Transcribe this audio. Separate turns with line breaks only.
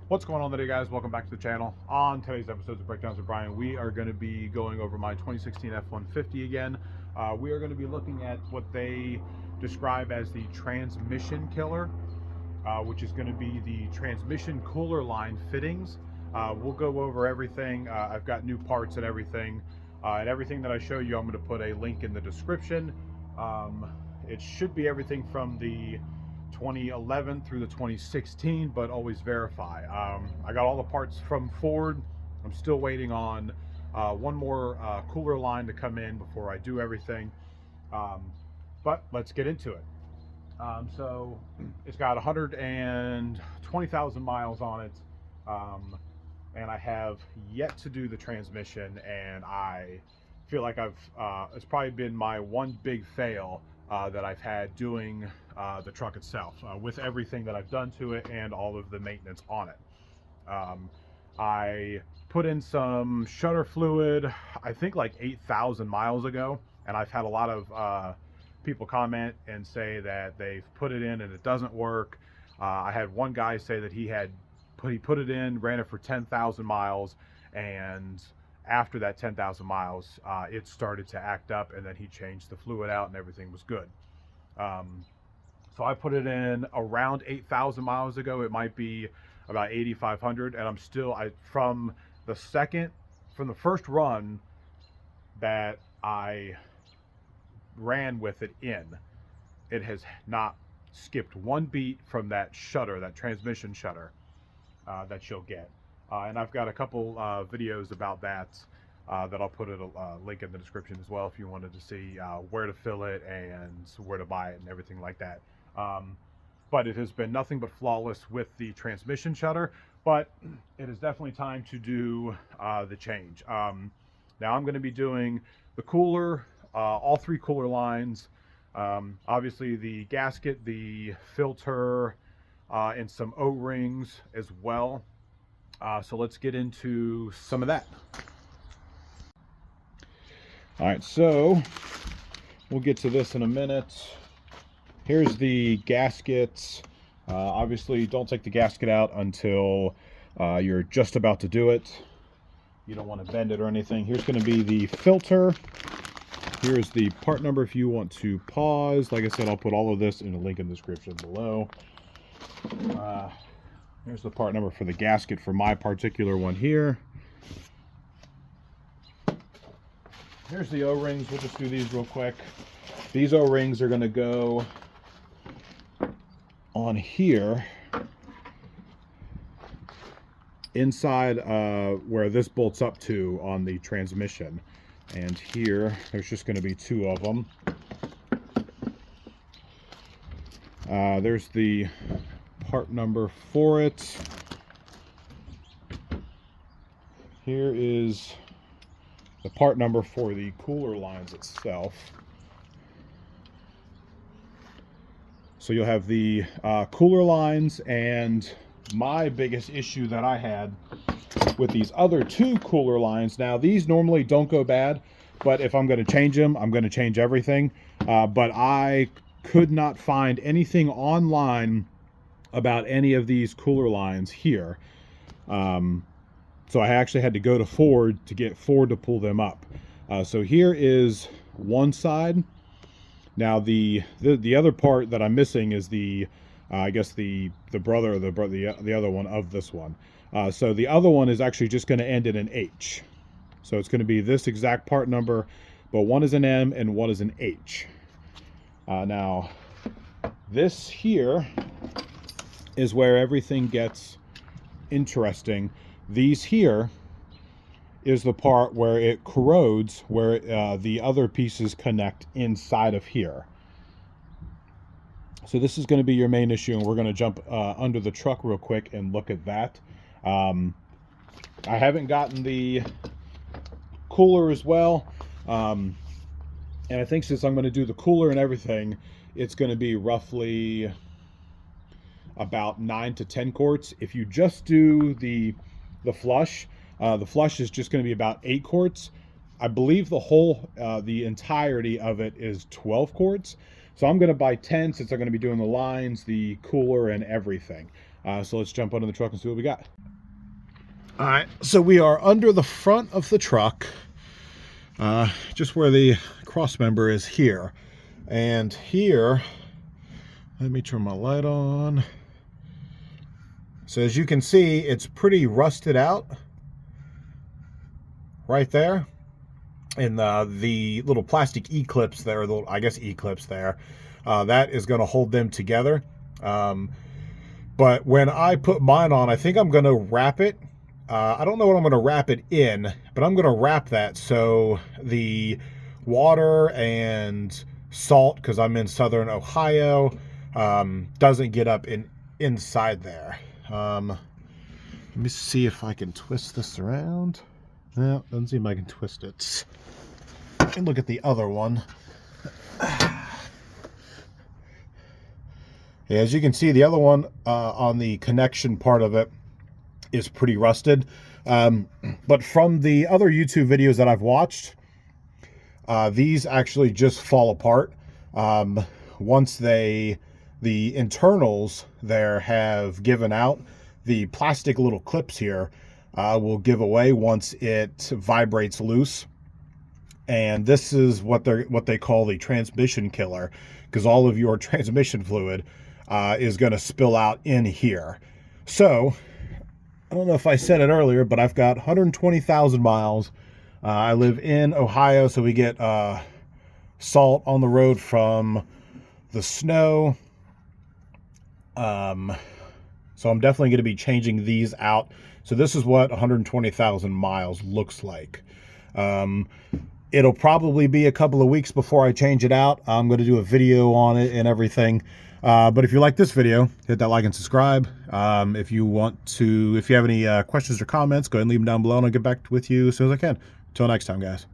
What's going on today, guys? Welcome back to the channel. On today's episode of Breakdowns with Brian, we are going to be going over my 2016 F150 again. We are going to be looking at what they describe as the transmission killer, which is going to be the transmission cooler line fittings. We'll go over everything. I've got new parts and everything that I show you, I'm going to put a link in the description. It should be everything from the 2011 through the 2016, but always verify. I got all the parts from Ford. I'm still waiting on one more cooler line to come in before I do everything. But let's get into it. So it's got 120,000 miles on it, and I have yet to do the transmission, and I feel like it's probably been my one big fail that I've had doing the truck itself, with everything that I've done to it and all of the maintenance on it. I put in some shutter fluid, I think like 8,000 miles ago, and I've had a lot of people comment and say that they've put it in and it doesn't work. I had one guy say that he put it in, ran it for 10,000 miles, and after that 10,000 miles, it started to act up, and then he changed the fluid out and everything was good. So I put it in around 8,000 miles ago. It might be about 8,500, and from the first run that I ran with it in, it has not skipped one beat from that shutter, that transmission shutter that you'll get. And I've got a couple videos about that that I'll put a link in the description as well if you wanted to see where to fill it and where to buy it and everything like that. But it has been nothing but flawless with the transmission shutter, but it is definitely time to do the change. Now I'm going to be doing the cooler, all three cooler lines, obviously the gasket, the filter, and some O-rings as well. So let's get into some of that. All right, so we'll get to this in a minute. Here's the gaskets. Obviously, don't take the gasket out until you're just about to do it. You don't want to bend it or anything. Here's going to be the filter. Here's the part number if you want to pause. Like I said, I'll put all of this in a link in the description below. Here's the part number for the gasket for my particular one here. Here's the O-rings. We'll just do these real quick. These O-rings are going to go on here inside where this bolts up to on the transmission. And here, there's just going to be two of them. There's the part number for it. Here is the part number for the cooler lines itself. So you'll have the cooler lines, and my biggest issue that I had with these other two cooler lines, now these normally don't go bad, but if I'm going to change them, I'm going to change everything. But I could not find anything online about any of these cooler lines here. So I actually had to go to Ford to get Ford to pull them up. So here is one side. Now the other part that I'm missing is the I guess the brother or the other one of this one. So the other one is actually just going to end in an H. So it's going to be this exact part number, but one is an M and one is an H. Now this here is where everything gets interesting. These here is the part where it corrodes, where the other pieces connect inside of here. So this is going to be your main issue, and we're going to jump under the truck real quick and look at that. I haven't gotten the cooler as well, and I think since I'm going to do the cooler and everything, it's going to be roughly about 9 to 10 quarts. If you just do the flush is just going to be about 8 quarts. I believe the entirety of it is 12 quarts. So I'm going to buy 10 since they're going to be doing the lines, the cooler, and everything. So let's jump under the truck and see what we got. All right, so we are under the front of the truck, just where the cross member is here. And here, let me turn my light on. So as you can see, it's pretty rusted out right there. And the little plastic E-clips there, I guess E-clips there, that is going to hold them together. But when I put mine on, I think I'm going to wrap it. I don't know what I'm going to wrap it in, but I'm going to wrap that so the water and salt, because I'm in southern Ohio, doesn't get up inside there. Let me see if I can twist this around. No, doesn't seem like I can twist it. And look at the other one. Yeah, as you can see, the other one on the connection part of it is pretty rusted. But from the other YouTube videos that I've watched, these actually just fall apart. Once the internals there have given out, the plastic little clips here will give away once it vibrates loose. And this is what they call the transmission killer, because all of your transmission fluid is going to spill out in here. So I don't know if I said it earlier, but I've got 120,000 miles. I live in Ohio, so we get salt on the road from the snow. So I'm definitely going to be changing these out. So this is what 120,000 miles looks like. It'll probably be a couple of weeks before I change it out. I'm going to do a video on it and everything. But if you like this video, hit that like and subscribe. If you have any questions or comments, go ahead and leave them down below and I'll get back with you as soon as I can. Until next time, guys.